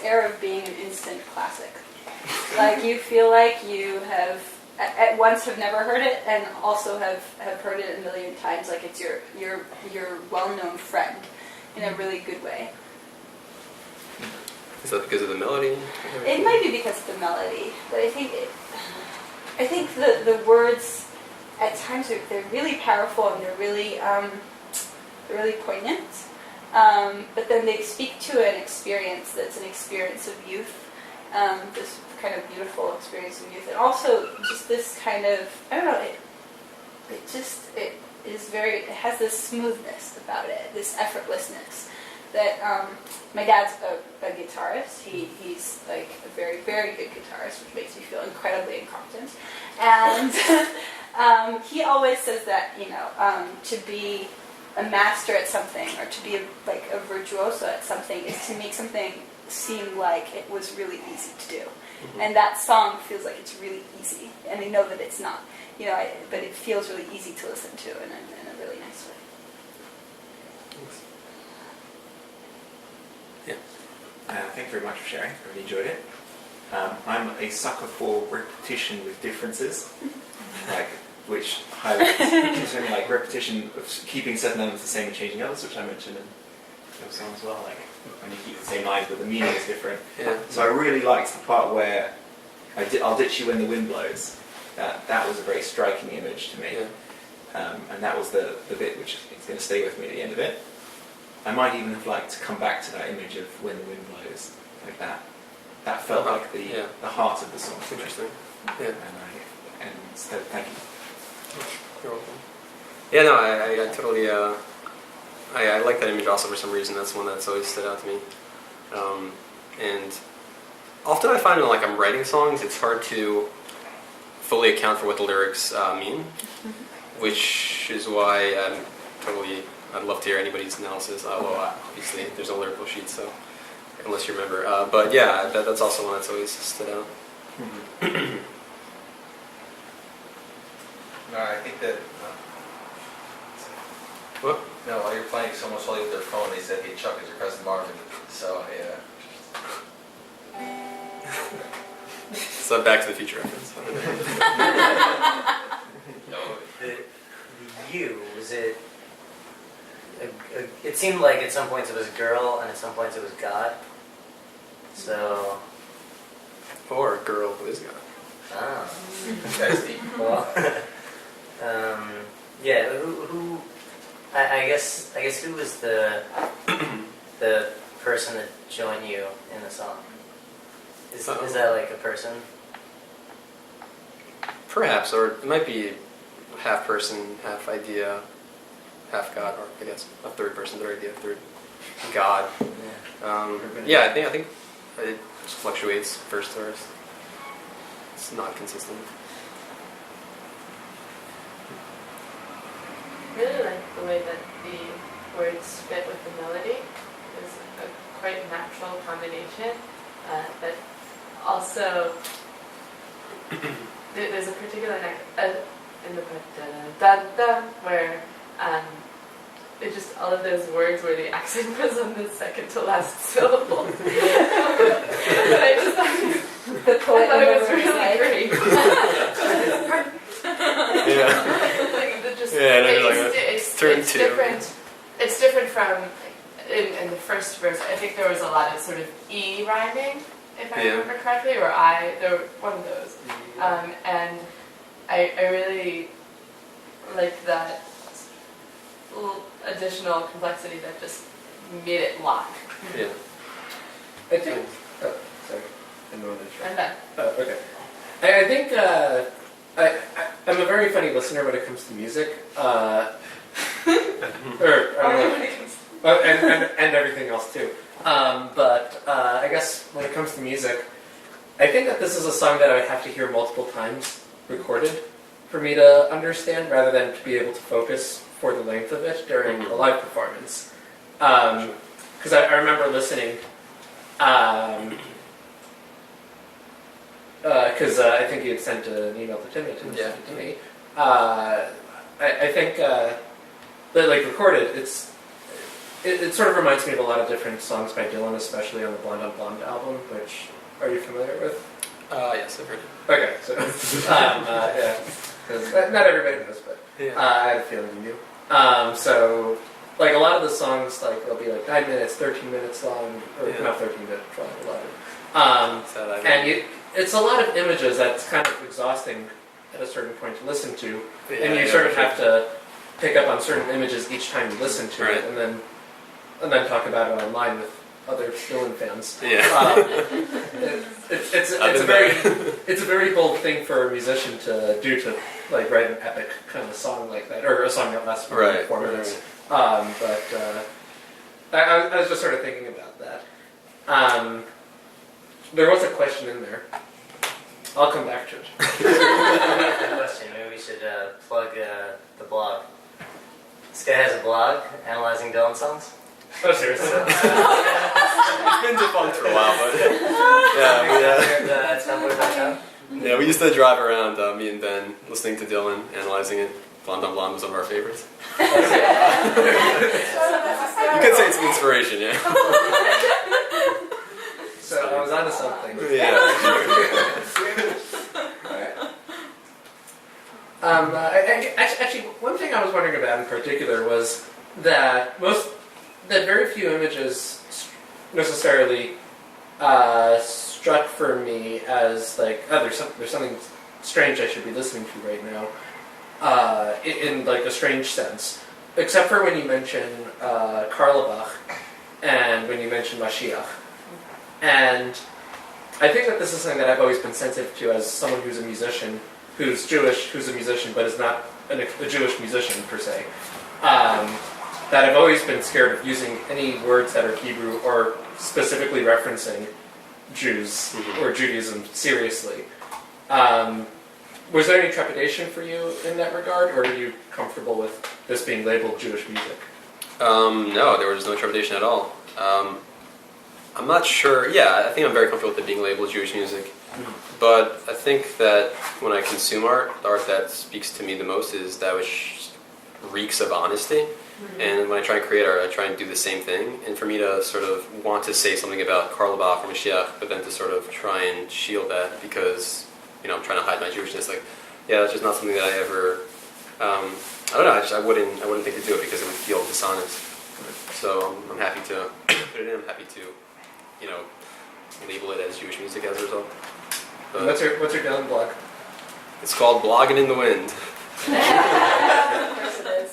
air of being an instant classic. Like you feel like you have at once have never heard it and also have heard it a million times. Like it's your well-known friend in a really good way. Is that because of the melody? It might be because of the melody, but I think the words at times they're really powerful and they're really poignant. But then they speak to an experience that's an experience of youth, this kind of beautiful experience of youth, and also just this kind of, I don't know, it has this smoothness about it, this effortlessness. That my dad's a guitarist. He's like a very, very good guitarist, which makes me feel incredibly incompetent. And he always says that to be a master at something or to be a virtuoso at something is to make something seem like it was really easy to do. Mm-hmm. And that song feels like it's really easy, and I know that it's not. But it feels really easy to listen to in a really nice way. Yeah. Thank you very much for sharing. I really enjoyed it. I'm a sucker for repetition with differences, which highlights like repetition of keeping certain elements the same and changing others, which I mentioned in the song as well. Like when you keep the same lines but the meaning is different. Yeah. So I really liked the part where I'll ditch you when the wind blows. That was a very striking image to me, and that was the bit which is going to stay with me at the end of it. I might even have liked to come back to that image of when the wind blows, like that. That felt like the heart of the song. Interesting. Yeah. And so thank you. You're welcome. Yeah, no, I totally. I like that image also for some reason. That's one that's always stood out to me. And often I find when I'm writing songs, it's hard to fully account for what the lyrics mean, which is why I'd love to hear anybody's analysis. Obviously, there's no lyrical sheet, so unless you remember. But yeah, that's also one that's always stood out. Mm-hmm. No, I think that... What? No, while you're playing, someone saw you with their phone, they said, "Hey, Chuck, is your cousin Marvin?" So, yeah. So Back to the Future reference. No. The you, was it... it seemed like at some points it was a girl and at some points it was God. So... Or a girl who is God. Ah. That's deep. Well, yeah, who I guess who was the person that joined you in the song? Is that like a person? Perhaps, or it might be half person, half idea, half God, or I guess a third person, third idea, third God. Yeah. I think it just fluctuates first to first. It's not consistent. I really like the way that the words fit with the melody. It's a quite natural combination, but also there's a particular in the da-da, where it just all of those words where the accent was on the second to last syllable. But I just thought The poet it was really great. It's different. It's different from in the first verse. I think there was a lot of sort of E rhyming, if I remember correctly, or there were one of those. And I really liked that little additional complexity that just made it lock. Yeah. I think. Oh, sorry. I don't know what I'm done. Oh, okay. I think I'm a very funny listener when it comes to music. And everything else too. But I guess when it comes to music, I think that this is a song that I would have to hear multiple times recorded for me to understand, rather than to be able to focus for the length of it during a live performance. Because I remember listening, because I think you had sent an email to Timmy to send it to me. I think that recorded, it sort of reminds me of a lot of different songs by Dylan, especially on the Blonde on Blonde album, which, are you familiar with? Yes, I've heard it. Okay, so, yeah, because not everybody knows, but Yeah. I had a feeling you knew. So, like, a lot of the songs, like, they'll be like 9 minutes, 13 minutes long, or Yeah. not 13 minutes, 12, 11. Sad I And it's a lot of images that's kind of exhausting at a certain point to listen to, and you sort of have to pick up on certain images each time you listen to Right. it, and then talk about it online with other Dylan fans. Yeah. It's I've a been very there. it's a very bold thing for a musician to do, to like write an epic kind of song like that, or a song that lasts more than 4 minutes. But I was just sort of thinking about that. There was a question in there. I'll come back to it. Good question. Maybe we should plug the blog. This guy has a blog analyzing Dylan songs. Oh, seriously? It's been defunct for a while, but yeah, Tumblr.com. yeah, we used to drive around, me and Ben, listening to Dylan, analyzing it. Blonde on Blonde was one of our favorites. You could say it's an inspiration, yeah. So I was onto something. Yeah. Actually, one thing I was wondering about in particular was that very few images necessarily struck for me as like, oh, there's something strange I should be listening to right now, in like a strange sense, except for when you mention Karlbach and when you mention Mashiach. And I think that this is something that I've always been sensitive to as someone who's a musician, who's Jewish, who's a musician, but is not a Jewish musician per se. That I've always been scared of using any words that are Hebrew or specifically referencing Jews or Judaism seriously. Was there any trepidation for you in that regard, or are you comfortable with this being labeled Jewish music? No, there was no trepidation at all. I'm not sure. Yeah, I think I'm very comfortable with it being labeled Jewish music. But I think that when I consume art, the art that speaks to me the most is that which reeks of honesty. And when I try and create art, I try and do the same thing. And for me to sort of want to say something about Karlbach or Mashiach, but then to sort of try and shield that because, I'm trying to hide my Jewishness, like, yeah, that's just not something that I ever, I don't know, I wouldn't think to do it because it would feel dishonest. So I'm happy to put it in, I'm happy to, label it as Jewish music as a result. But What's your Dylan blog? it's called Blogging in the Wind. Of course it is.